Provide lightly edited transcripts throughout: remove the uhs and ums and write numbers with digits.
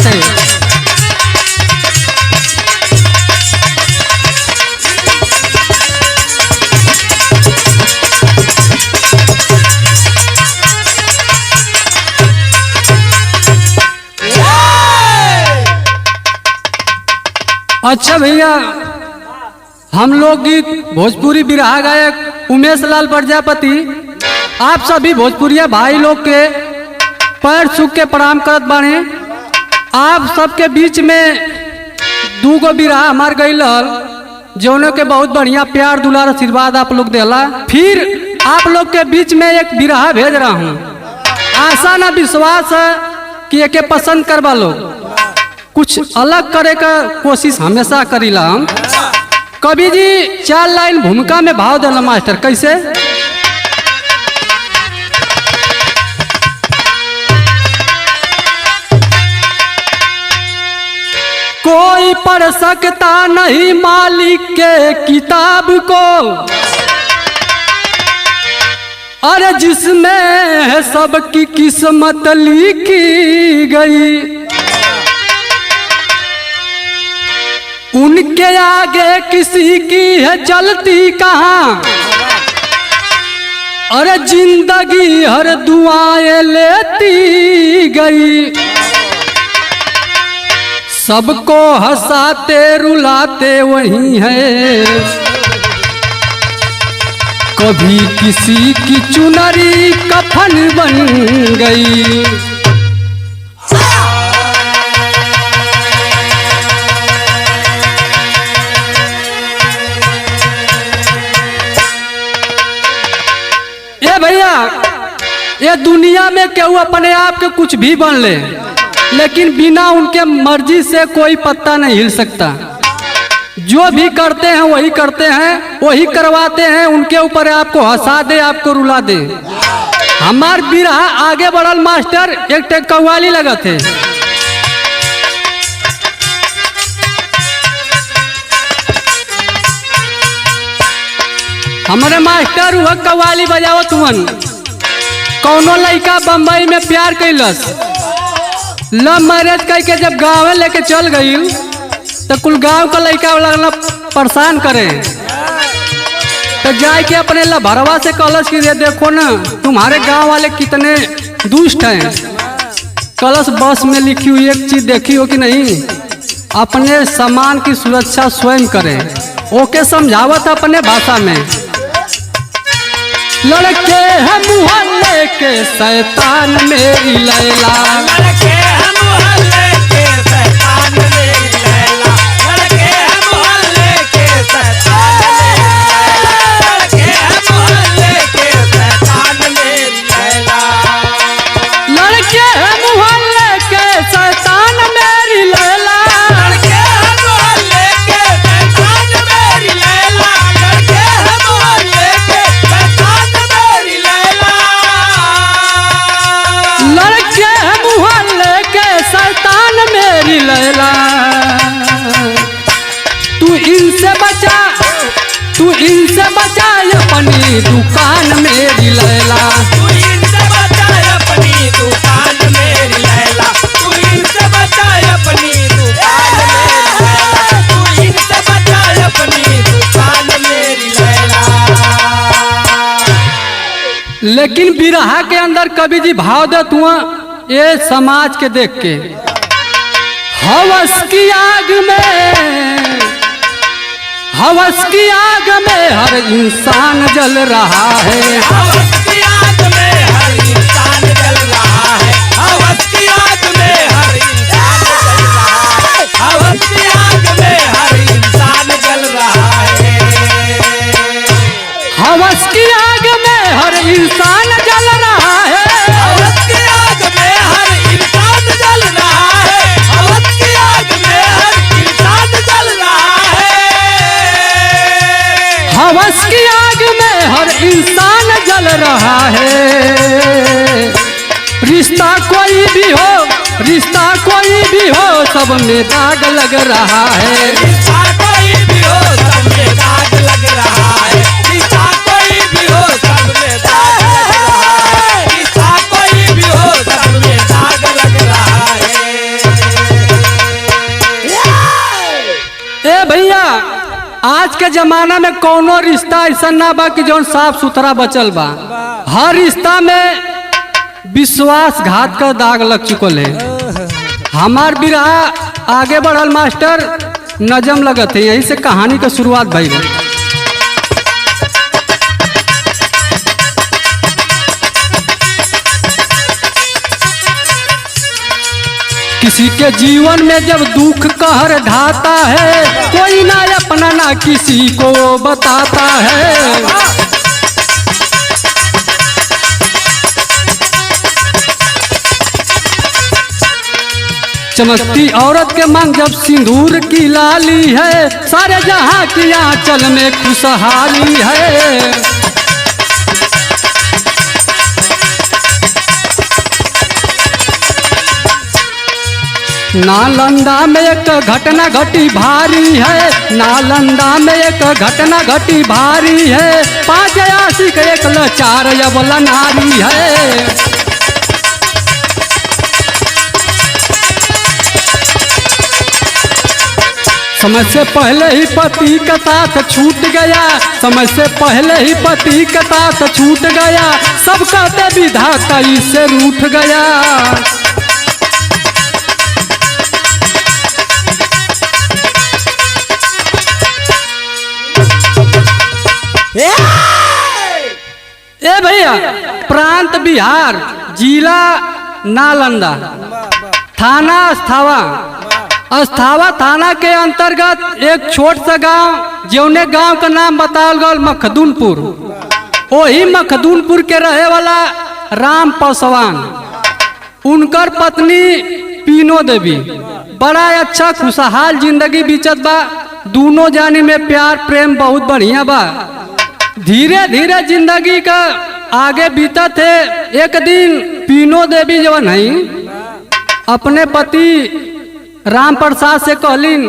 बाटे। अच्छा भैया, हम लोग गीत भोजपुरी बिरहा गायक उमेश लाल प्रजापति आप सभी भोजपुरिया भाई लोग के पैर छू के प्रणाम करत बानी। आप सबके बीच में दूगो बिरहा हमार गईल जौनों के बहुत बढ़िया प्यार दुलार आशीर्वाद आप लोग देला। फिर आप लोग के बीच में एक बिरहा भेज रहा हूँ। आशा ना विश्वास है कि एके पसंद करवा लोग। कुछ अलग करे का कोशिश हमेशा करीला हम। कवि जी 4 लाइन भूमिका में भाव देला मास्टर, कैसे? कोई पढ़ सकता नहीं मालिक के किताब को, अरे जिसमें है सबकी किस्मत लिखी गई। उनके आगे किसी की है चलती कहाँ, अरे जिंदगी हर दुआएं लेती गई। सबको हंसाते रुलाते वही है, कभी किसी की चुनरी कफन बन गई। ये भैया, ये दुनिया में केहू अपने आप के कुछ भी बन ले, लेकिन बिना उनके मर्जी से कोई पत्ता नहीं हिल सकता। जो भी करते हैं वही करते हैं, वही करवाते हैं। उनके ऊपर आपको हंसा दे, आपको रुला दे। हमार बिरहा आगे बढ़ल मास्टर, एक टेक कव्वाली लगा थे। हमारे मास्टर वह कव्वाली बजाओ तुमन। कौनो लड़का बम्बई में प्यार कैलस, लव मैरिज करके जब गाँव लेके चल गई तो कुल गांव का लड़का लगना परेशान करे। तो जाए के अपने लभरवा से कलश की देखो ना तुम्हारे गांव वाले कितने दुष्ट हैं। कलश बस में लिखी हुई एक चीज देखी हो कि नहीं, अपने सामान की सुरक्षा स्वयं करें। ओके समझावत अपने भाषा में। लड़के हैं मुहल्ले के शैतान मेरी लैला, लड़के हैं मुहल्ले के शैतान मेरी लैला, लड़के हैं मुहल्ले के शैतान मेरी लैला, लड़के हैं मुहल्ले के शैतान मेरी लैला, लड़के हैं मुहल्ले के शैतान मेरी लैला, लड़के हैं मुहल्ले के शैतान मेरी लैला, लड़के हैं मुहल्ले के शैतान मेरी लैला, लड़के हैं मुहल्ले के शैतान मेरी लैला। तू इनसे बचा, तू इनसे बचा अपनी दुकान मेरी लैला, तू इनसे बचा अपनी दुकान मेरी लैला, तू इनसे बचा अपनी दुकान मेरी लैला, तू इनसे बचा अपनी दुकान मेरी लैला। लेकिन बिरहा के अंदर कवि जी भाव देत हुआ ये समाज के देख के। हवस की आग में, हवस की आग में हर इंसान जल रहा है, हवस की आग में हर इंसान जल रहा है, हवस की आग में हर इंसान जल रहा है, हवस की आग में हर इंसान जल रहा है, हवस की आग में हर इंसान जल रहा है, हवस की आग में हर इंसान जल रहा है, हवस की आग में हर इंसान जल रहा है, हवस की आग में हर इंसान जल रहा है। रिश्ता कोई भी हो, रिश्ता कोई भी हो, सब में दाग लग रहा है, रिश्ता कोई भी हो सब में दाग लग रहा है, रिश्ता कोई भी हो सब में दाग लग रहा है, रिश्ता कोई भी हो सब में दाग लग रहा है। ए भैया, आज के जमाना में कोनो रिश्ता ऐसा ना बा कि जौन साफ सुथरा बचल बा। हर रिश्ता में विश्वासघात का दाग लग चुकल है। हमार बिरहा आगे बढ़ल मास्टर नजम लगत है, यही से कहानी का शुरुआत भई है। किसी के जीवन में जब दुख कहर ढाता है, कोई ना अपना ना किसी को बताता है। चमकती औरत के मांग जब सिंदूर की लाली है, सारे जहां की आंचल में खुशहाली है। नालंदा में एक घटना घटी भारी है, नालंदा में एक घटना घटी भारी है। 5 आशिक एक लाचार अबला नारी है। समय से पहले ही पति का साथ छूट गया, समय से पहले ही पति का साथ छूट गया। सबका विधाता इससे रूठ गया। ए भैया, प्रांत बिहार, जिला नालंदा, थाना अस्थावा। अस्थावा थाना के अंतर्गत एक छोट सा गांव, जौने गांव का नाम बताल गल मखदूनपुर। वही मखदूनपुर के रहे वाला राम पासवान, उनकर पत्नी पीनो देवी। बड़ा अच्छा खुशहाल जिंदगी बीतत बा। दोनों जानी में प्यार प्रेम बहुत बढ़िया बा। धीरे धीरे जिंदगी का आगे बीता थे। एक दिन पीनो देवी जो नहीं अपने पति राम प्रसाद से कहलिन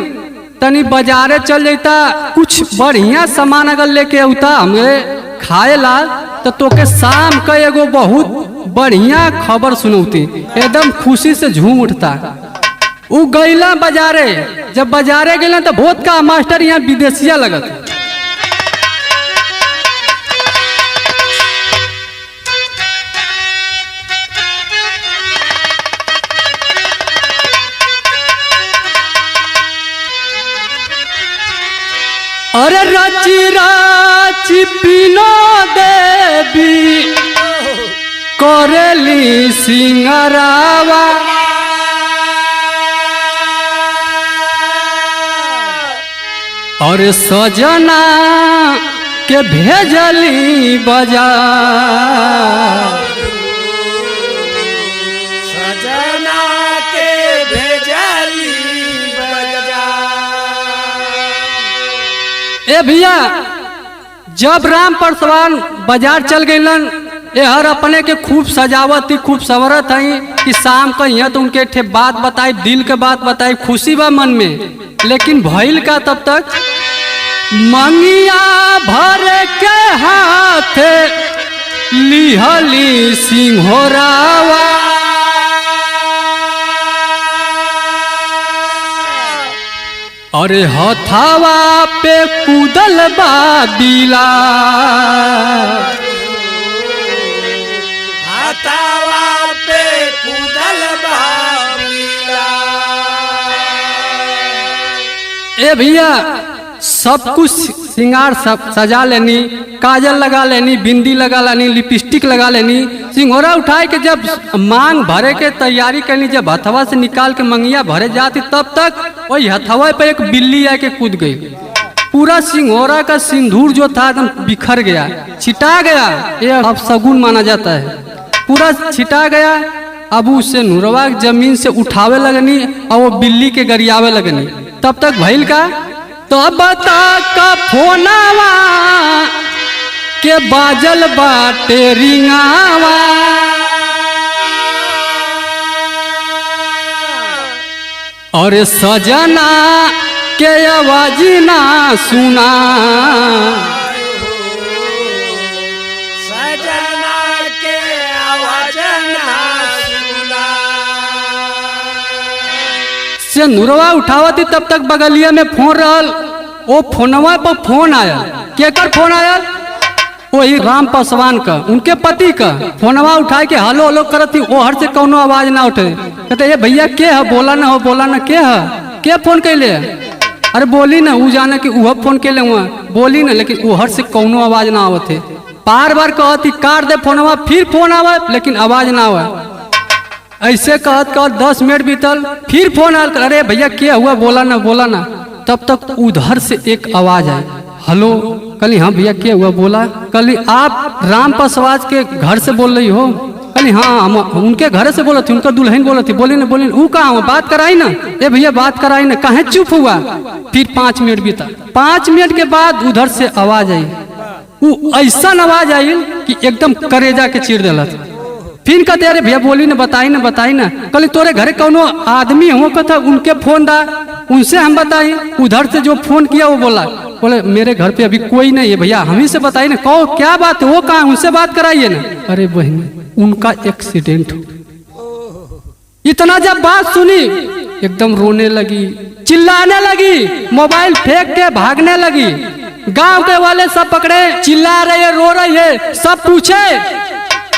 तनी बाजारे चल जाता, कुछ बढ़िया सामान अगर लेके अवता हमें खाए ला तो तोके शाम का एगो बहुत बढ़िया खबर सुनौती। एकदम खुशी से झूम उठता। उ गईला बाजारे, जब बाजारे गईला तो बहुत का मास्टर यहाँ विदेशिया लगत। अरे राची राची पीनो देवी करेली सिंगरावा। और सजना के भेजली बाजार। सजना के भेजली ए भैया, जब राम पासवान बाजार चल गईलन, हर अपने के खूब सजावत थी, खूब सवरत है कि शाम का यहाँ तो उनके ठे बात बताई, दिल के बात बताई, खुशी बा मन में। लेकिन भइल का तब तक मंगिया भर के हाथ लिहली सिंहोरावा। अरे हथावा पे कूदल बा बिला। हथावा पे कूदल बा बिला। ए भैया, सब कुछ श्रृंगार सब सजा लेनी, काजल लगा लेनी, बिंदी लगा लेनी, लिपस्टिक लगा लेनी। सिंघोरा उठाए के जब मांग भरे के तैयारी करनी, जब हथवा से निकाल के मंगिया भरे जाती, तब तक वही हथवा पे एक बिल्ली आके कूद गई। पूरा सिंघोरा का सिंदूर जो था एकदम बिखर गया, छिटा गया। ये अब शगुन माना जाता है। पूरा छिटा गया। अब उससे नुरवा जमीन से उठावे लगनी और वो बिल्ली के गरियावे लगनी। तब तक भइल का तब का फोनावा के बाजल बाटे रिंगावा। और सजना के आवाज ना सुना। सजना के आवाज ना सुना। से नुरवा उठावती तब तक बगलिया में फोन रहल। वो फोनवा पर फोन आया। केकर फोन आया? वही राम पासवान का, उनके पति का। फोनवा उठा के हलो हलो करती, ओहर से कौनो आवाज ना उठे। कहते ये भैया के है? बोला ना हो, बोला ना के है? के फोन कैले? अरे बोली ना, ऊ जाने कि वह फोन कैले हुआ बोली ना, लेकिन ओहर से कौनो आवाज ना आवत है। बार बार कहती काट दे फोनवा, फिर फोन आवा लेकिन आवाज ना आवा। ऐसे कहत कहत 10 मिनट बीतल, फिर फोन आल। अरे भैया क्या हुआ? बोला ना, बोला ना। तब तक उधर से एक आवाज आई, हेलो। कली हाँ भैया क्या हुआ? बोला। कली आप राम पासवान के घर से बोल रही हो? कली हाँ हम उनके घर से बोला थी, उनका दुल्हन बोला थी। बोली ना, बोली ना। ऊ कहाँ हुआ? बात कराई ना। ए भैया बात कराई ना, कहे चुप हुआ? फिर 5 मिनट बीता। 5 मिनट के बाद उधर से आवाज आई। वो ऐसा आवाज आई कि एकदम करेजा के चीर दिला। फिर कहते अरे भैया बोली ना, बताई ना, बताई ना। कल तोरे घरे कौनो आदमी हो कथा, उनके फोन दा, उनसे हम बताई। उधर से जो फोन किया वो बोला, बोले मेरे घर पे अभी कोई नहीं है भैया, हम ही से बताई ना। कहो क्या बात है? वो कहाँ? उनसे बात कराइए ना। अरे बहन उनका एक्सीडेंट हो। इतना जब बात सुनी एकदम रोने लगी, चिल्लाने लगी, मोबाइल फेंक के भागने लगी। गांव के वाले सब पकड़े, चिल्ला रहे है, रो रही है। सब पूछे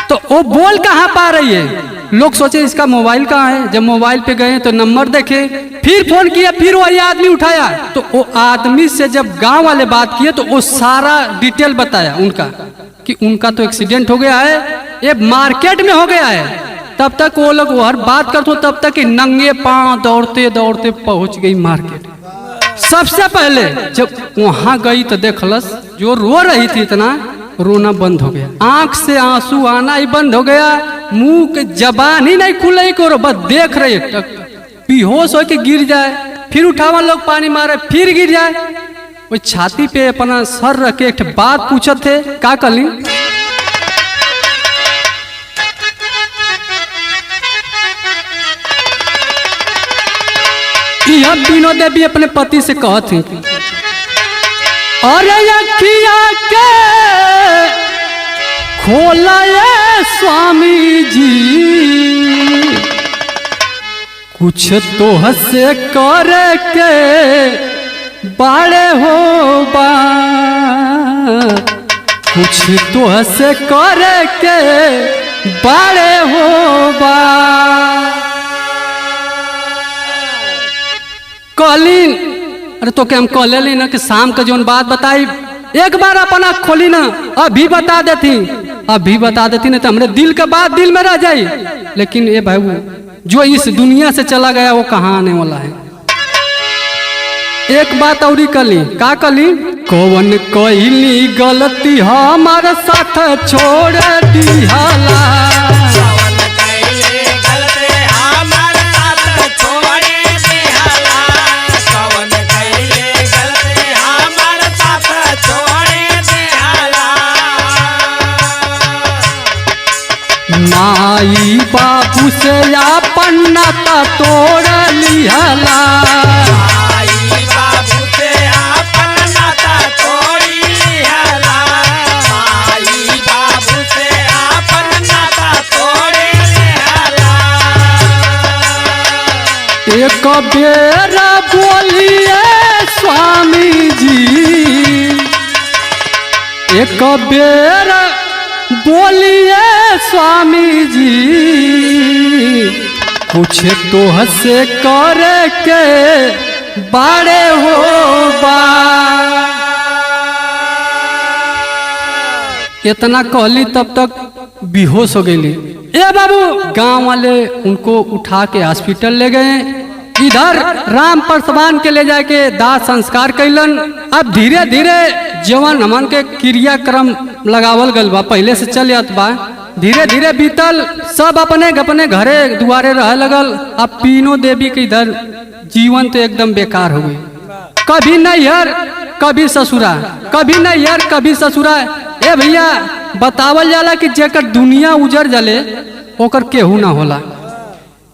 तो वो बोल कहाँ पा रही है। लोग सोचे इसका मोबाइल कहाँ है। जब मोबाइल पे गए तो नंबर देखे, फिर फोन किया, फिर वही आदमी उठाया। तो वो आदमी से जब गांव वाले बात किए तो वो सारा डिटेल बताया उनका कि उनका तो एक्सीडेंट हो गया है, ये मार्केट में हो गया है। तब तक वो लोग हर बात करते, तब तक नंगे पांव दौड़ते दौड़ते पहुंच गई मार्केट। सबसे पहले जब वहां गई तो देखलस जो रो रही थी, इतना रोना बंद हो गया, आंख से आंसू आना ही बंद हो गया, मुंह के जबान ही नहीं खुले को, बस देख रहे बेहोश होके गिर जाए, फिर उठावा लोग पानी मारे, फिर गिर जाए। वो छाती पे अपना सर रख के एक बात पूछत थे, का कली? यह बीनो देवी अपने पति से कहत थी, अरे अखिया के खोलाए स्वामी जी, कुछ तो हसे करे के बाड़े हो बा, कुछ तो हसे करे के बाड़े हो बा। कहलीन अरे तो क्या हम कह ले ना कि शाम का जोन बात बताई, एक बार अपना खोली ना, अभी बता देती, अभी बता देती ना तो हमरे दिल का बात दिल में रह जाई। लेकिन ये भाई जो इस दुनिया से चला गया वो कहाँ आने वाला है। एक बात और कली, का कली? कौन कहली गलती हमारे साथ छोड़ दिहला, माई बाबू से अपन नाता तोड़ लिहला, माई बाबू से अपन नाता तोड़ी लिहला, माई बाबू से अपन नाता तोड़ी लिहला। एक बेर बोलिए स्वामी जी, एक बेर बोलिए स्वामी जी, कुछ तो हसे करे के बाड़े हो बा। इतना कहली तब तक बेहोश हो गई। ए बाबू, गांव वाले उनको उठा के हॉस्पिटल ले गए। इधर राम पासवान के ले जाके दाह संस्कार कैलन। अब धीरे धीरे जवन हमन के क्रियाक्रम लगावल गल बा, पहले से चल जात बा, धीरे धीरे बीतल। सब अपने अपने घरे दुआरे रह लगल। अब बीनो देवी के इधर जीवन तो एकदम बेकार हो गई। कभी नैहर कभी ससुरा, कभी नैहर कभी ससुरा। ए भैया बतावल जाला कि जेकर दुनिया उजर जले ओकर केहू ना होला।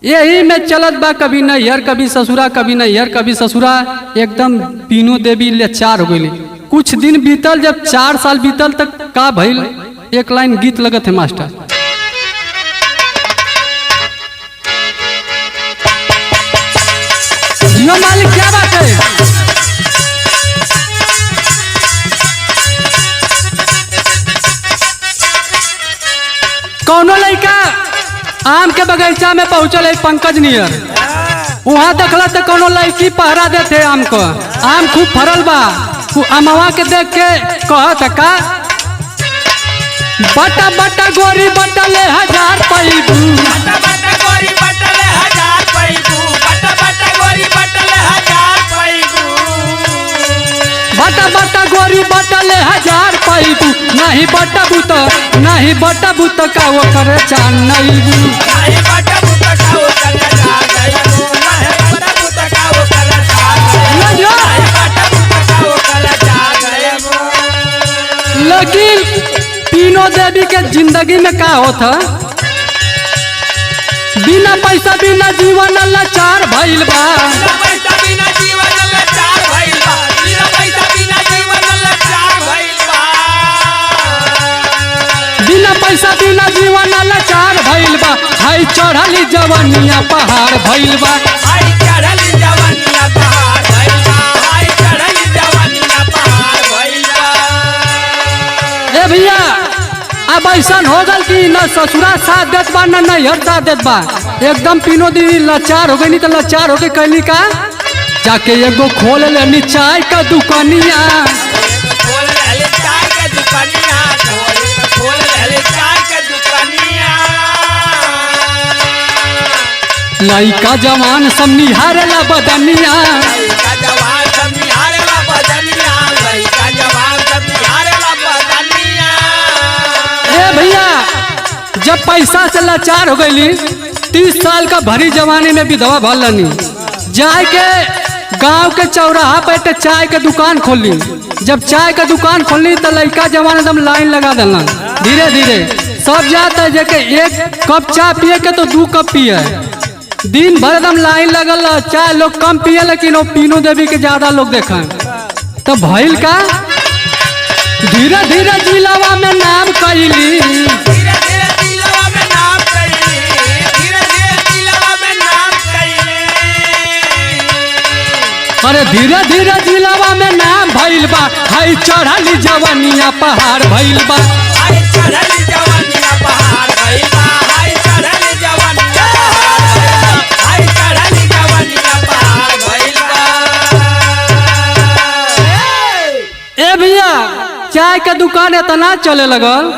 यही में चलत बा, कभी नैहर कभी ससुरा, कभी नैहर कभी ससुरा। एकदम बीनो देवी लाचार हो गई। कुछ दिन बीतल, जब 4 साल बीतल तक का भइल, एक लाइन गीत लगत है मास्टर। हाँ मालिक क्या बात है। कौनो लड़का आम के बगीचा में पहुंचल है पंकज नियर, वहाँ देखला तो कोनो लड़की पहरा देते आम को। आम खूब फरल बा, अमवा के देख के कहत का बटा बटा गोरी बटले 1000 पैबू, बटा बटा गोरी बटले 1000 पैबू, बटा बटा गोरी बटले 1000 पैबू, बटा बटा गोरी बटले 1000 पैबू, नहीं बटबू तो का वो करे चान नईबू, नहीं बटबू तो का वो करे चान नईबू, नहीं बटबू तो का वो करे चान नईबू, नहीं बटबू तो का वो करे चान नईबू। लेकिन तीनों देवी के जिंदगी में का होता, बिना पैसा बिना जीवन लाचार भइल बा, बिना पैसा बिना जीवन लाचार भइल बा, बिना पैसा बिना जीवन लाचार भइल बा, बिना पैसा बिना जीवन लाचार भइल बा, हाय चढ़ली जवानिया पहाड़ भइल बा, हाय चढ़ली जवानिया पहाड़ भइल बा, हाय चढ़ली जवानिया पहाड़ भइल बा। ए भैया अब ऐसा हो गल कि न ससुरा साथ देत बा न नैहर साथ देत बा, एकदम तीनों दिन लाचार हो गई। नहीं तो लाचार होके कहली का जाके एगो खोल लेनी चाय का दुकानिया, खोल ले चाय के दुकानिया, खोल ले चाय के दुकानिया, लइका जवान सब निहारेला बदनिया, लइका जवान सब निहारेला बदनिया, लइका जवान सब निहारेला बदनिया। ए भैया जब पैसा से लाचार हो गई, 30 साल का भरी जवानी में विधवा भलनी, जाए के गांव के चौराहा पे चाय के दुकान खोली। जब चाय का दुकान खोली तो लड़का जवान एकदम लाइन लगा देना, धीरे धीरे सब जाता है जेके एक कप चाय पिए के तो 2 कप पिए, दिन भर एकदम लाइन लगल। चाय लोग कम पिए लेकिन वो पीनू देवी के ज्यादा लोग देखा। तो भइल का धीरे धीरे जिलावा में नाम कैली, धीरे धीरे जिलावा में नाम कैली, धीरे धीरे जिलावा में नाम कैली, अरे धीरे धीरे जिलावा में नाम भइल बा, हाय चढ़ली जवानिया पहाड़ भइल बा, हाय चढ़ली जवानिया पहाड़ भइल बा, हाय चढ़ली जवानिया पहाड़ भइल बा, हाय चढ़ली जवानिया पहाड़ भइल बा। ए भैया चाय के दुकान इतना चले लगल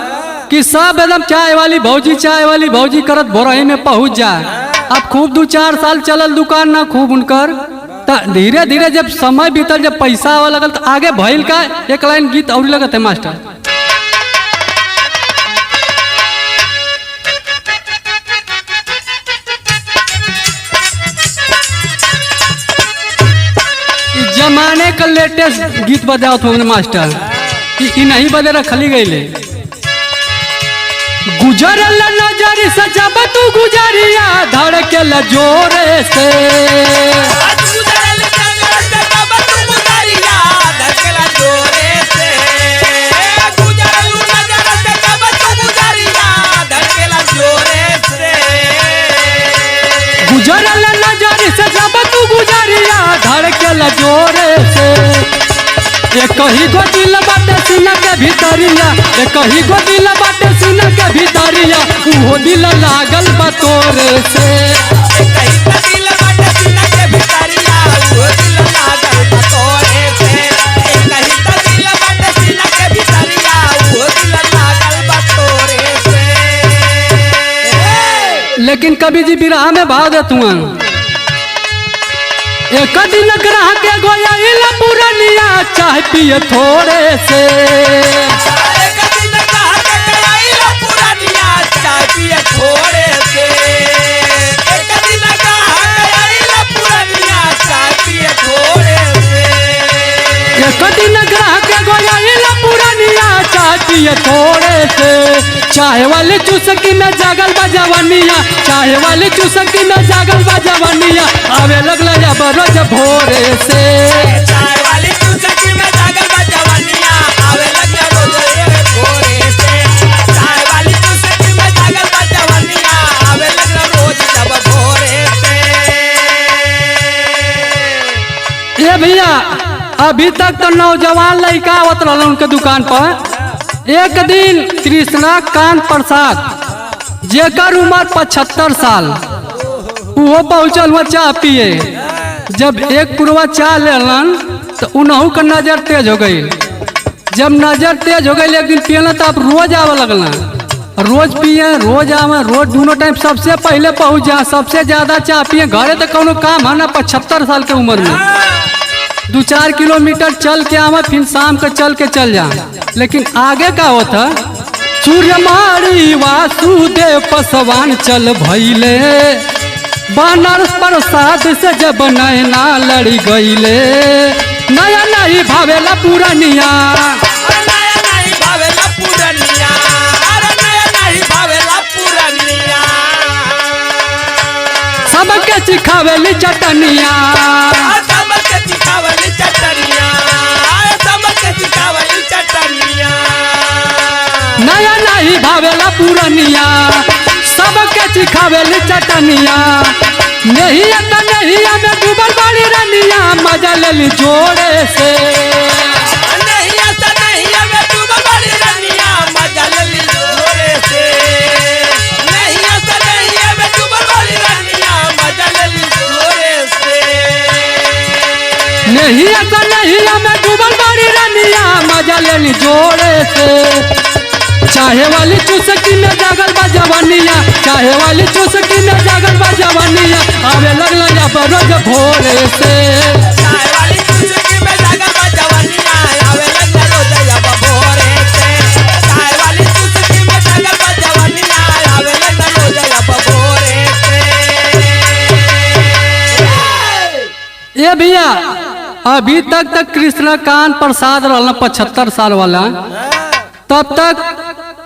कि सब एकदम चाय वाली भौजी करत भोरही में पहुंच जाए। अब खूब 2-4 साल चलल दुकान ना खूब उनकर, तो धीरे धीरे जब समय बीतल, जब पैसा आवा लगल तो आगे भइल का एक लाइन गीत और लगत है मास्टर, जमाने का लेटेस्ट गीत बजाओ तुमने मास्टर कि नहीं बजे रखली गई। गुजरल नजर से जब तू गुजरिया धड़केल जोरे से, गुजरल नजर से जब तू गुजरिया धड़केल जोरे से, गुजरल नजर से जब तू गुजरिया धड़केल जोरे से, गुजरल नजर से जब तू गुजरिया धड़केल जोरे से, एक ही गो दिल बाटे सीना के भीतरिया, एक ही गो दिल बाटे सीना के भीतरिया, वो दिल लागल बा तोरे से, एक ही तो दिल बाटे सीना के भीतरिया, वो दिल लागल बा तोरे से, एक ही तो दिल बाटे सीना के भीतरिया, वो दिल लागल बा तोरे से। लेकिन कभी जी बिरहा में भाव दे तू एक दिन ग्राह के गोया पुरनिया चाय पिए थोड़े से, एक दिन कहा के गया पुरनिया चाय पिए थोड़े से, एक दिन कहा गया पुरनिया चाय पिए थोड़े से, एक दिन ग्राह के गोया पुरनिया चाय पिए थोड़े से, चाय वाली चुस्की में जागल बा जवानिया, चाय वाली चुस्की में जागल बा जवानिया, आवे लगला जब रोज भोरे से, चाय वाली चुस्की में जागल बा जवानिया, आवे लगला रोज भोरे से, चाय वाली चुस्की में जागल बा जवानिया, आवे लगला रोज जब भोरे से। अभी तक तो नौजवान लड़का आवत रहल उनके दुकान पर। एक दिन कृष्णा कांत प्रसाद जेकर उम्र 75 साल वो पहुँचल हुआ चाय पिए। जब एक पुरवा चाय लेलन तो उनहू का नजर तेज हो गई। जब नजर तेज हो गई एक दिन पियला तो अब रोज आवे लगल। रोज पिए रोज आवे रोज दोनों टाइम सबसे पहले पहुँच जा, सबसे ज्यादा चाय पिए। घरे तो कोनो काम है ना 75 साल के उम्र में 2-4 किलोमीटर चल के आवे फिर शाम को चल के चल जा। लेकिन आगे का होता सूर्यमारी वासुदेव पसवान चल भइले बनारस प्रसाद से जब नैना लड़ी गईले। नया नहीं भावेला पुरानिया सबके चिखावेली चटनिया नया नहीं भावेला पुरानिया सबके चिखावेली चटनिया। नहीं तो नहीं में डूबल बड़ी रनिया मजा ले ली जोड़े से। नहीं तो नहीं में डूबल बड़ी रनिया मजा ले ली जोड़े से। चाहे वाली चुसकी में जागल बा जवानिया चाहे वाली चुसकी में जागल बा जवानिया आवे लगला या रोज भोरे से। चाहे वाली चुसकी में जागल बा जवानिया आवे लगला रोज या भोरे से। चाहे वाली चुसकी में जागल बा जवानिया आवे लगला रोज या भोरे से। ये भैया अभी तक कृष्णकांत प्रसाद रहल 75 साल वाला। तब तक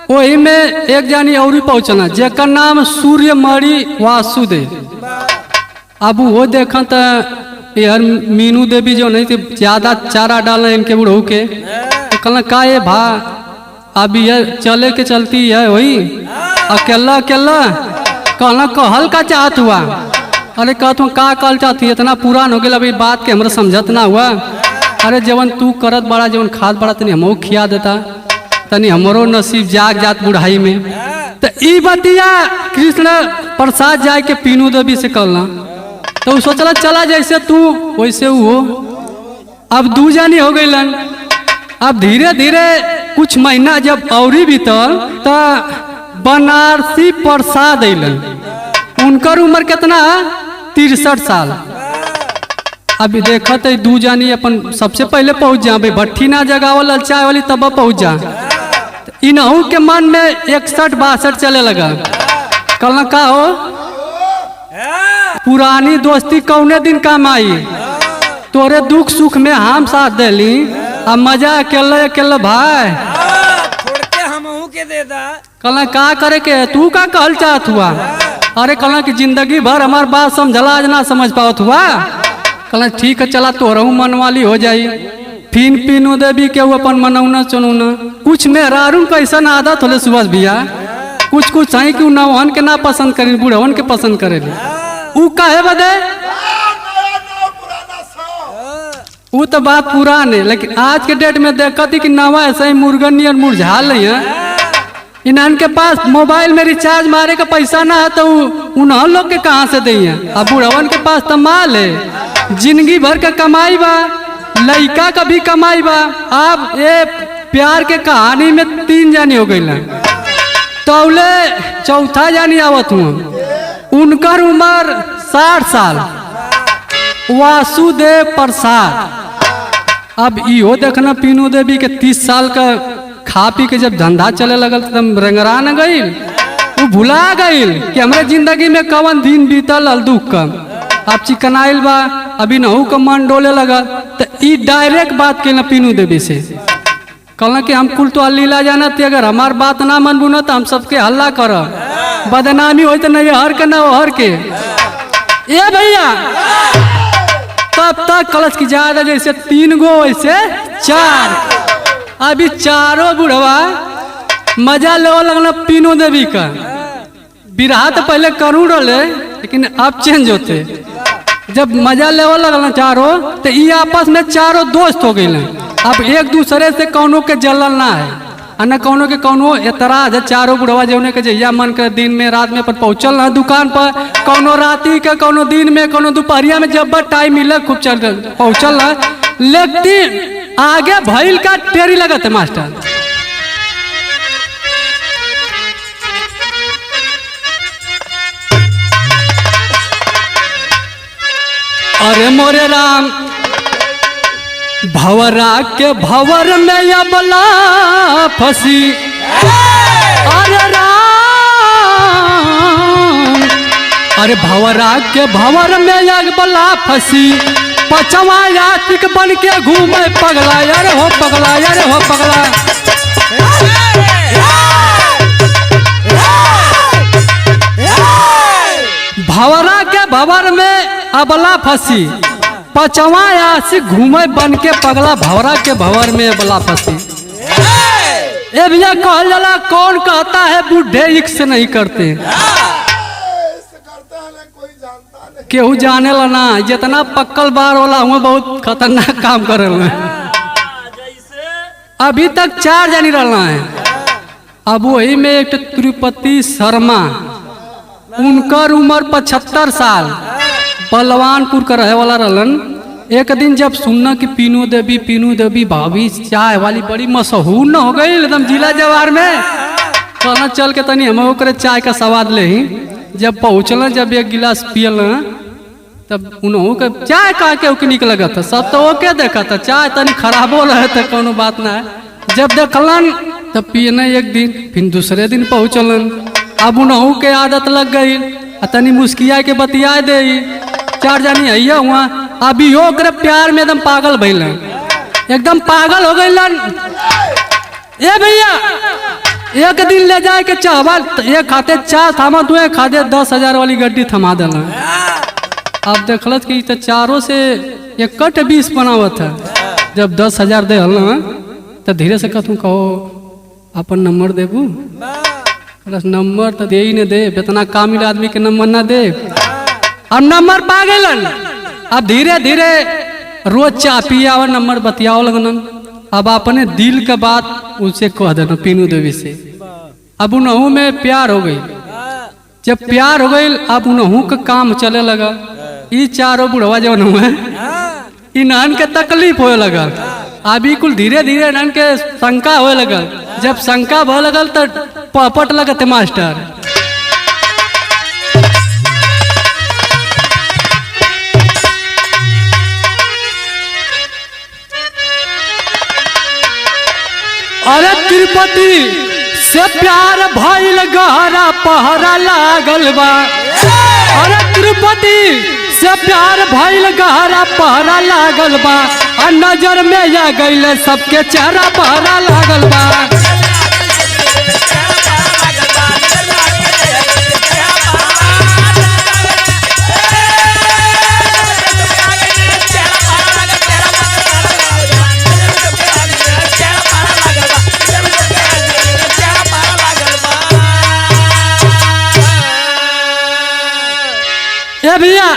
वही में एक जानी और पहुँचना जेकर नाम सूर्यमणि वासुदेव। अब वो देखा तो यार मीनू देवी जो नहीं थी ज्यादा चारा डालना इनके बुढ़ऊ के तो कहना का ये भा अब ये चले के चलती है वही अकेला अकेला कहना कहल का चाहत हुआ। अरे कहत हूँ का कहल चाहती इतना पुरान हो गया अभी बात के हमरा समझत ना हुआ। अरे जवन तू करत बड़ा जवन खाद बड़ा तनी हमहू खिया देता तनी हमरो नसीब जाग जात बुढ़ाई में। तो ई बतिया कृष्ण प्रसाद जाए के पीनू देवी से कहला तो सोचला चला जैसे तू वैसे वो हो। अब 2 जानी हो गईलन। अब धीरे धीरे कुछ महीना जब और बीतल तो बनारसी प्रसाद अलन। उनकर उम्र कितना 63 साल। अभी देखा तो 2 जानी अपन सबसे पहले पहुंच जा भाई भट्ठी ना जगावल चाय वाली तब पहुंच जा। इनहू के मन में 61-62 चले लगा। कहना का हो पुरानी दोस्ती कौने दिन काम आई तोरे दुख सुख में हम साथ देली अब मजा अकेले अकेले भाई छोड़ के हमहू के दे दा। कहना का करे के तू का कहल चाहत हुआ। अरे कहना कि जिंदगी भर हमार बात समझला आज ना समझ पावत हुआ। कहना ठीक है चला तोहरहू मन वाली हो जाई। फिन पीनू देवी के वो अपन मनौना चुनौना कुछ मेहरारू कैसा आदत होले सुभाष भैया कुछ कुछ है कि नौहन के ना पसंद करे बूढ़वन के पसंद करे उ काहे बदे वो तो बात पुरान है। लेकिन आज के डेट में देखती कि नवा ऐसा ही मुर्गन नियर मुरझा रही है। इन्हन के पास मोबाइल में रिचार्ज मारे का पैसा ना है तो उन्होंने लोग के कहाँ से दी है। अब बूढ़वन के पास तो माल है जिंदगी भर का कमाई बा लड़का का भी कमाई बा। अब ये प्यार के कहानी में 3 जानी हो गई तौले चौथा जानी आवत हूँ। उनकर उम्र 60 साल वासुदेव प्रसाद। अब इहो देखना पीनू देवी के 30 साल का खा पी के जब धंधा चले लगल तब रंगरा न गई वो भुला गई कि हमारे जिंदगी में कवन दिन बीतल अल दुख का। अब चिकनाइल बा अभी नहू का मन डोले लगा तो ई डायरेक्ट बात के पीनू देवी से कहना कि हम कुल तो लीला जाना थी अगर हमार बात ना मनबू न तो हम सबके हल्ला कर बदनामी हो तो नहीं हर के ना हर के। ये भैया तब तक कलश की ज्यादा जैसे 3 गो ऐसे 4 अभी चारों बुढ़वा मजा ले लगना पीनू देवी का। बिरहा तो पहले करूँ रहे लेकिन अब चेंज होते जब मजा लेवल लगल चारों तो ये आपस में चारों दोस्त हो गए। अब एक दूसरे से कौनों के जलन ना है और न कौनों के कौनो एतराज है। चारों बुढ़वा जौने के जहिया मन कर दिन में रात में पर पहुँचल ना दुकान पर, कौनो राती के कौनो दिन में कौनो दोपहरिया में जब टाइम मिले खूब चल पहुँचल ना। लेकिन आगे भइल का टेरी लगत है मास्टर। अरे मोरे राम भवरा के भवर में अबला फंसी। अरे राम अरे भवरा के भवर में अबला फंसी। पचवा यातिक बन के घूमे पगला। अरे हो पगला, अरे हो पगला। भवरा के भवर में अबला फंसी। पचवा आशिक घूमे बन के पगला। भवरा के भवर में अबला फंसी। ए भैया कहल जाला कौन कहता है बूढ़े इक्स नहीं करते। केहू जाने ला ना, जितना पक्कल बार होला हुआ बहुत खतरनाक काम करे हुए। अभी तक 4 जानी रहना है। अब वही में एक तिरुपति शर्मा, उनकर उम्र 75 साल, बलवानपुर का रहे वाला रहलन। एक दिन जब सुनना कि पीनू देवी भाभी चाय वाली बड़ी मशहूर न हो गई एकदम जिला जवार में, कहना चल के तनी हम ओकरे चाय का स्वाद ले ही। जब पहुँचल जब एक गिलास पियल तब उन्हों के चाय का के ओके निक लगा था। सब तो ओके देखा था, चाय तनी खराबो रहे थे, कोनो बात ना है। जब देखलन तब पियने एक दिन, फिर दूसरे दिन पहुँचलन। अब उन्हों के आदत लग गई, तनी मुस्किया के बतिया दे। 4 जानी है हुआ। अभी हो करे प्यार में एकदम पागल भइल, एकदम पागल हो गई। ए भैया एक दिन ले जाए के चावल एक खाते 4 थामा, 2 खाते 10,000 वाली गड्डी थमा दिल। अब देखल कि तो चारों से 1 बनावत है। जब 10,000 दे तो धीरे से कहूँ कहो अपन नंबर देबू। नंबर तो दे ही न दे, इतना कामिल आदमी के नंबर ना दे। अब नंबर पा गए। अब धीरे धीरे रोज चाय पिया नंबर बतियाओ लगन। अब अपने दिल का बात उनसे कह देना पीनू देवी से। अब उन्हों में प्यार हो गई। जब प्यार हो गई अब उन्हों का काम चले लगा। ये चारों बुढ़वा जो है इन्हन के तकलीफ होए लगल। अभी कुल धीरे धीरे इन्हन के शंका होए लगल। जब शंका हो लगल तो पपट लगते मास्टर। अरे तिरुपति से प्यार भइल गहरा पहरा लागल बा। अरे तिरुपति से प्यार भइल गहरा पहरा लागल बा। आ नजर में आ गइल सबके चेहरा पहरा लागल बा। ए भैया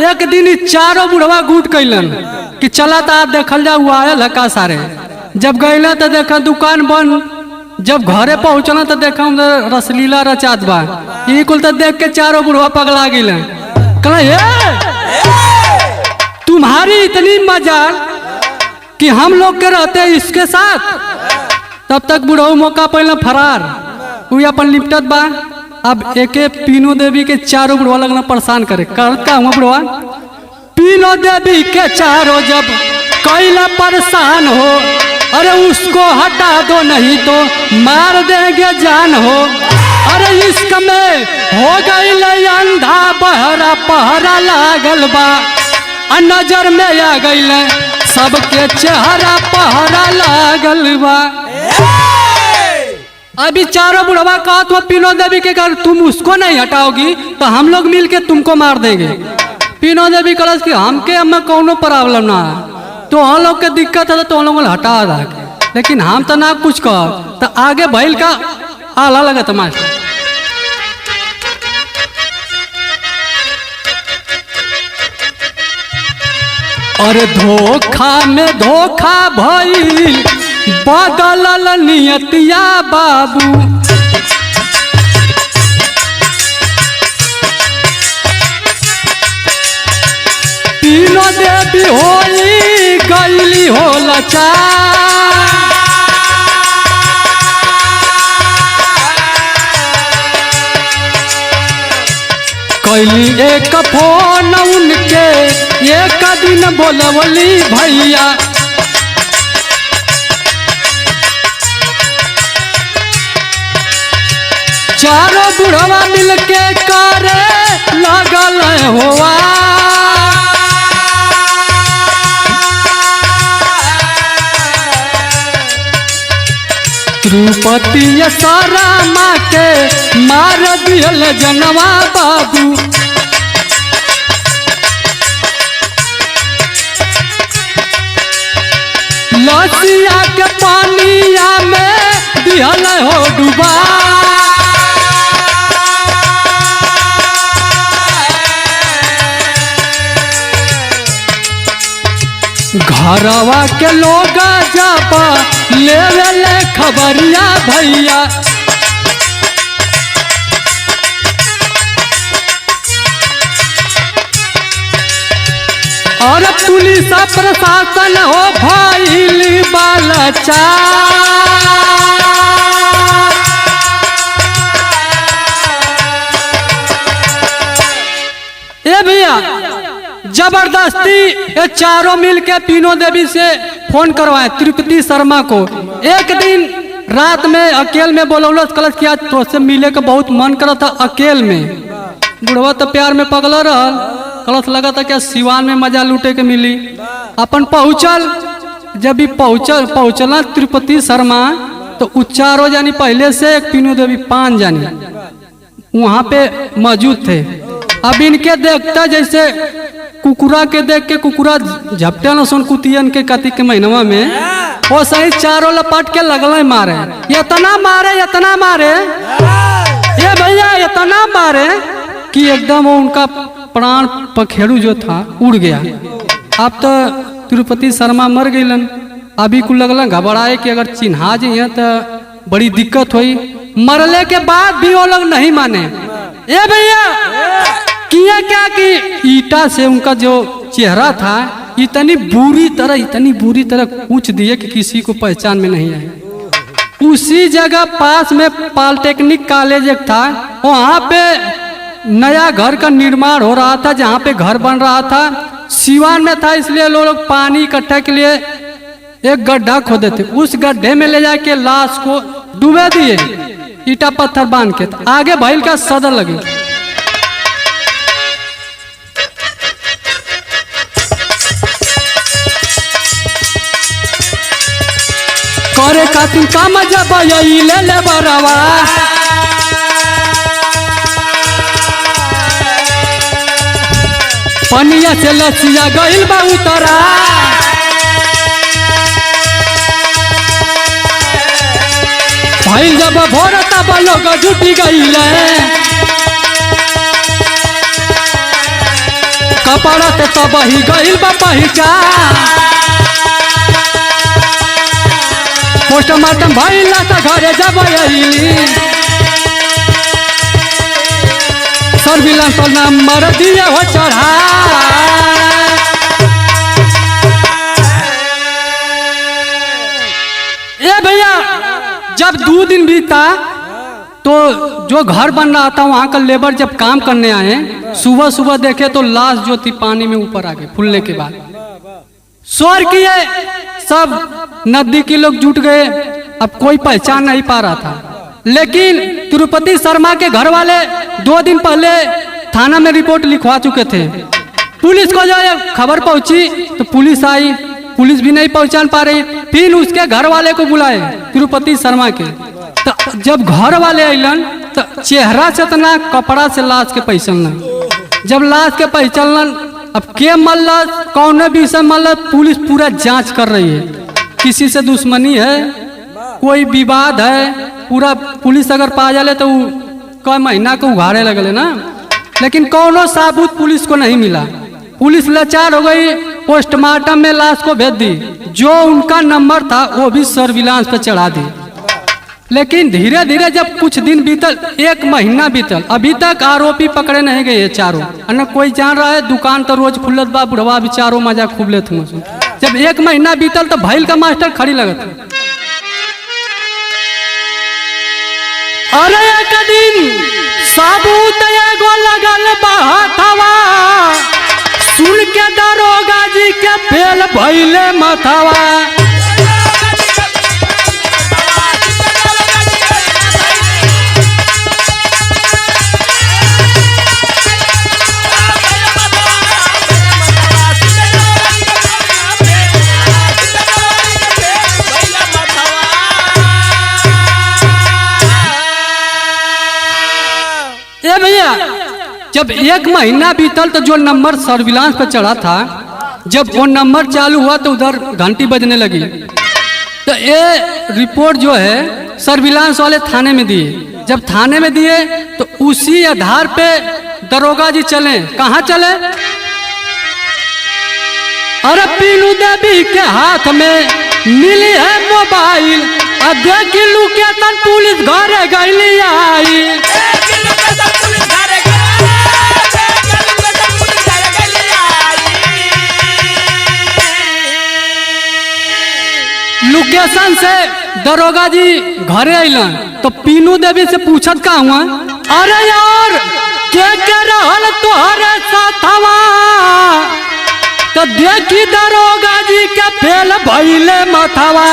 एक दिन चारों बुढ़वा गुट कैलन कि चला था देखल जा हुआ आयल हका सारे। जब गए तो देखा दुकान बंद। जब घरे पहुँचना तो देखा रसलीला रचात बा। ये कुल तो देख के चारों बुढ़वा पगला गए। कहला तुम्हारी इतनी मजाल कि हम लोग के रहते इसके साथ। तब तक बुढ़ऊ मौका पहले फरार हुई अपन लिपटत बा। अब एक पीनू देवी के चारों बुढ़वा लगना परेशान करे। का हुआ बुढ़वा पीनू देवी के चारों जब कैला परेशान हो। अरे उसको हटा दो नहीं तो मार देंगे जान हो। अरे इश्क में हो गई अंधा बहरा पहरा लागल बा। नजर में आ गई सबके चेहरा पहरा लागल बा। अभी चारों बुढ़वा कहा तो पीनू देवी के घर तुम उसको नहीं हटाओगी तो हम लोग मिलके तुमको मार देंगे। पीनू देवी कलश कि हमके हमें कोनो प्रॉब्लम ना है, तो हम लोग के दिक्कत है तो हम लोग हटा रहा। लेकिन हम तो ना कुछ कह तो आगे भइल का आला लगा मास्टर। अरे धोखा में धोखा भइल, बदलल नियतिया बाबू। तीनों देवी होई गईली हो लाचार। कैली एक फोन उनके, एक दिन बोलवली भैया। चारों बुढ़वा मिलके करे लगल हुआ। तिरुपति सारा माँ के मार दियल जनवा बाबू। लसिया के पानिया में दियल हो डूबा। घरवा के लोग जब ले खबरिया भैया। और पुलिस प्रशासन हो भइल बालचार। ए भैया जबरदस्ती ये चारों मिलके तीनों देवी से फोन करवाए तिरुपति शर्मा को। एक दिन रात में अकेल में बोलौलस, कलश किया तो से मिले के बहुत मन करा था अकेल में। बुढ़वा तो प्यार में पगला रहल, कलश लगा था क्या सिवान में मजा लूटे के मिली। अपन पहुंचल, जब भी पहुंचला तिरुपति शर्मा तो चारों जानी पहले से, एक तीनों देवी 5 जानी वहां पे मौजूद थे। अब इनके देखता जैसे कुकुरा के देख के कुकुरा झपटे न सुन कुतियन के कार्तिक के महीनवा में, वो सही चारों लपट के लगल मारे। इतना मारे ये भैया इतना मारे कि एकदम उनका प्राण पखेरु जो था उड़ गया। अब तो तिरुपति शर्मा मर गईलन। अभी कुल लगल घबराए कि अगर चिन्हा जाइए तो बड़ी दिक्कत हुई। मरले के बाद भी वो लोग नहीं माने। ए भैया किया क्या कि ईटा से उनका जो चेहरा था इतनी बुरी तरह कूच दिए कि किसी को पहचान में नहीं आए। उसी जगह पास में पॉलिटेक्निक कॉलेज एक था, वहाँ पे नया घर का निर्माण हो रहा था, जहाँ पे घर बन रहा था। सिवान में था, इसलिए लोग पानी इकट्ठा के लिए एक गड्ढा खोदे थे। उस गड्ढे में ले जाके लाश को डुबे दिए ईटा पत्थर बांध के। आगे भइल का सदर लगे। करे खातिर काम जब ले बरवा। पनिया से लसिया गइल बा उतरा। भइल जब भोर तब लोग जुटी गइले। कपड़ा से तब ही गइल बा पहचान। पोस्टमार्टम भइला त घरे जब सर्विलांस नंबर दिए हो चढ़ा। ए भैया जब 2 दिन बीता तो जो घर बन रहा था वहाँ का लेबर जब काम करने आए, सुबह देखे तो लाश जो थी पानी में ऊपर आ गई फूलने के बाद। शोर किए, सब नदी के लोग जुट गए। अब कोई पहचान नहीं पा रहा था। लेकिन तिरुपति शर्मा के घर वाले 2 दिन पहले थाना में रिपोर्ट लिखवा चुके थे। पुलिस को जो खबर पहुंची तो पुलिस आई, पुलिस भी नहीं पहचान पा रही। फिर उसके घर वाले को बुलाए तिरुपति शर्मा के। तो जब घर वाले अलन तो चेहरा से इतना कपड़ा से लाश के पहचानलन। जब लाश के पहचानलन, अब के मल्ल कौन विषय मल्ल, पुलिस पूरा जांच कर रही है। किसी से दुश्मनी है, कोई विवाद है, पूरा पुलिस अगर पा जाले तो कई महीना को उघाड़े लगले ना। लेकिन कौनो साबुत पुलिस को नहीं मिला। पुलिस लाचार हो गई, पोस्टमार्टम में लाश को भेज दी। जो उनका नंबर था वो भी सर्विलांस पे चढ़ा दी। लेकिन धीरे धीरे जब कुछ दिन बीतल, 1 महीना बीतल, अभी तक आरोपी पकड़े नहीं गए चारों। न कोई जान रहा है दुकान तो रोज खुलत बा, बुढ़वा भी चारों मजा खूब लेत हूँ। जब 1 महीना बीतल तो भैल का मास्टर खड़ी लगत। अरे एक दिन साबूत एगो लगल बहाथवा, सुन के दरोगा जी के फेल भैले मथवा। भैया जब 1 महीना बीतल तो जो नंबर सर्विलांस पर चढ़ा था, जब वो नंबर चालू हुआ तो उधर घंटी बजने लगी। तो ये रिपोर्ट जो है सर्विलांस वाले थाने में दिए। जब थाने में दिए तो उसी आधार पे दरोगा जी चले। कहाँ चले? अरे पीनू देवी के हाथ में मिली है मोबाइल, देख लोकेशन पुलिस घरे गई आई। लोकेशन से दरोगा जी घरे अलन तो पीनू देवी से पूछत का हुआ, अरे यार के रहल तोहरे साथवा? तो देखी दरोगा जी के फेल भइले मथवा।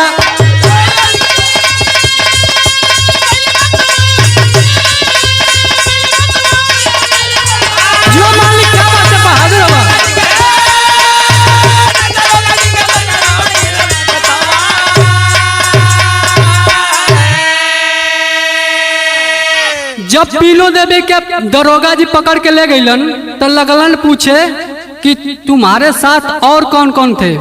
जो मालिक क्या बात है, बहादुर बा। जब पीनू देवी के दरोगा जी पकड़ के ले गईलन तो लगलन पूछे कि तुम्हारे साथ और कौन कौन थे?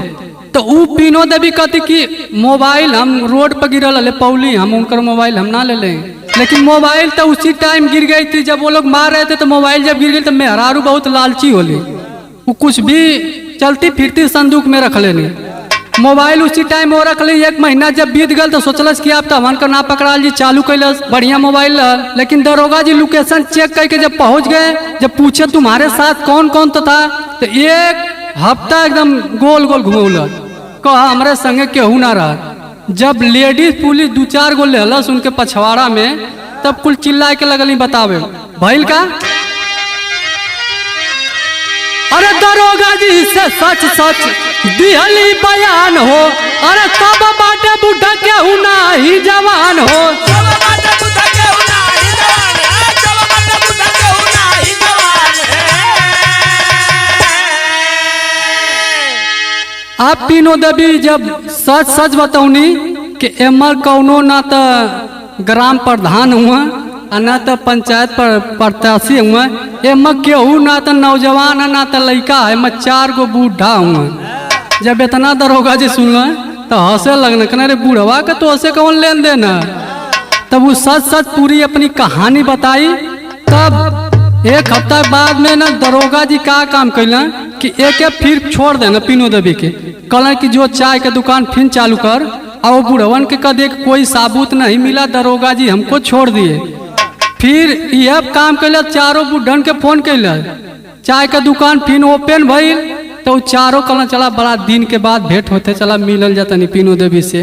तो ऊ पीनू देवी कहती कि मोबाइल हम रोड पर गिरल ले पौली, हम उनकर मोबाइल हम ना ले लें। लेकिन मोबाइल तो उसी टाइम गिर गई थी जब वो लोग मार रहे थे। तो मोबाइल जब गिर गई तो मेहरारू बहुत लालची होली, वो कुछ भी चलती फिरती संदूक में रख लेनी। मोबाइल उसी टाइम वो रख ली। 1 महीना जब बीत गल तो सोचलस कि आप तो हमन का ना पकड़ा जी, चालू कैलस बढ़िया मोबाइल। लेकिन दरोगा जी लोकेशन चेक करके जब पहुंच गए, जब पूछे तुम्हारे साथ कौन कौन तो था, तो 1 हफ्ता एकदम गोल गोल घुमौल, कहा हमारे संगे केहू ना रहा। जब लेडीज पुलिस 2-4 गो लेलस उनके पछवाड़ा में, तब कुल चिल्ला के लगली बतावे भइल का। अरे दरोगा जी से सच सच दिहली बयान हो, अरे तब बाटे बुढ़ा केहू ना ही जवान हो। आप पीनू देवी जब सच सच बताऊनी कि एमर कौनो ना तो ग्राम प्रधान हुआ ना तो पंचायत प्रत्याशी हुआ, एम केहू ना तो नौजवान ना तो लड़का है, मैं 4 गो बूढ़ा हुआ। जब इतना दरोगा जी सुनल तो हंसे लगना, कहना रे बूढ़वा का तो हंसे कौन लेन देन है। तब वो सच सच पूरी अपनी कहानी बताई। तब 1 हफ्ता बाद में ना दरोगा जी का काम कैला कि एक फिर छोड़ देना पीनू देवी के, कहला कि जो चाय के दुकान फिर चालू कर। और वो बुढ़वन के कदे कोई साबुत नहीं मिला, दरोगा जी हमको छोड़ दिए। फिर यह काम कैला, चारों बुढ़न के फोन कैला, चाय का दुकान फिर ओपन भइल। तो चारों कहना चला बड़ा दिन के बाद भेंट होते, चला मिलल जाता नहीं पीनू देवी से।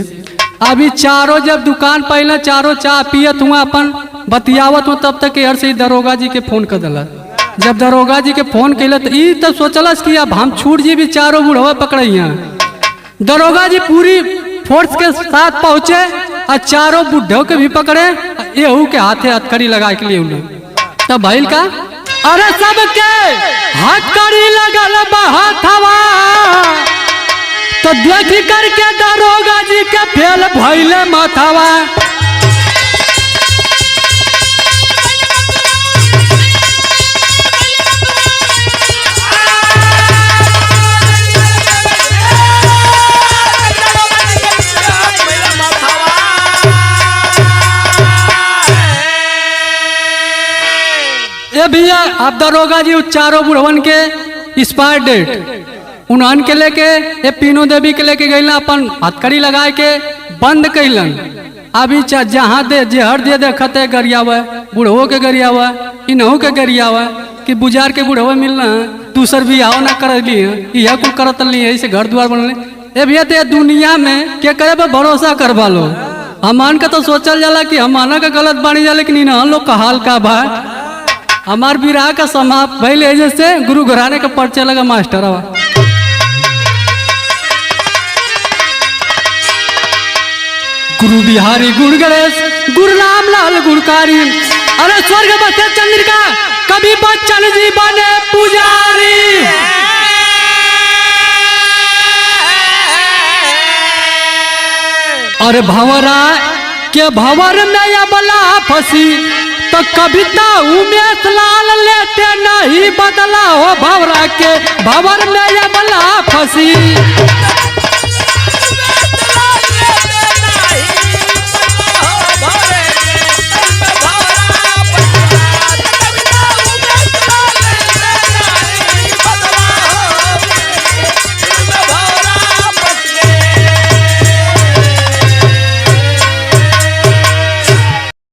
अभी चारों जब दुकान पहले चारों चाय पियत हुआ अपन बतियावत हुआ, तब तक यार से दरोगा जी के फोन कर दिला। जब दरोगा जी के फोन कैला तो ई तब सोचलस कि अब हम छूट जी भी चारों बुढ़वा पकड़िया। दरोगा जी पूरी फोर्स के साथ पहुंचे और चारों बुढ़ों के भी पकड़े, एहू के हाथे हथकड़ी लगा के लिए उन्हें। तब भइल का, अरे सबके हथकड़ी लगल बहाथवा। तो देखी करके दरोगा जी के फेल भइले माथवा। भैया आप दरोगा जी चारों बुढ़वन के एक्सपायर डेट उन्हन के लेके ये पीनू देवी के लेके गईलन, अपन हथकड़ी लगा के बंद कैलन। अभी जहाँ दे जेहर दे देखते गरियावा, बूढ़ो के गरियावा, इनहू के गरियावा कि बुझार के बूढ़वा मिलना दूसर बियाह ना कर ली यह कुल करत नहीं है, ऐसे घर द्वार बनले। ए भैया ते दुनिया में के करे पर भरोसा करवा लो। हमान का तो सोचल जाला कि हमाना का गलत बानी जा, लेकिन इन लोग का हाल का बा। हमार बिराह का समाप्त भइल जैसे गुरु घराने का पर्चे लगा मास्टर। गुरु बिहारी गुरु गणेश गुरु रामलाल गुरुकारी, अरे स्वर्ग बसे चंद्रिका कभी बच्चन जी बने पुजारी। अरे भंवरा के भंवर में अबला फंसी तो कविता उमेश लाल लेते नहीं बदला हो, भंवरा के भंवर में अबला फंसी।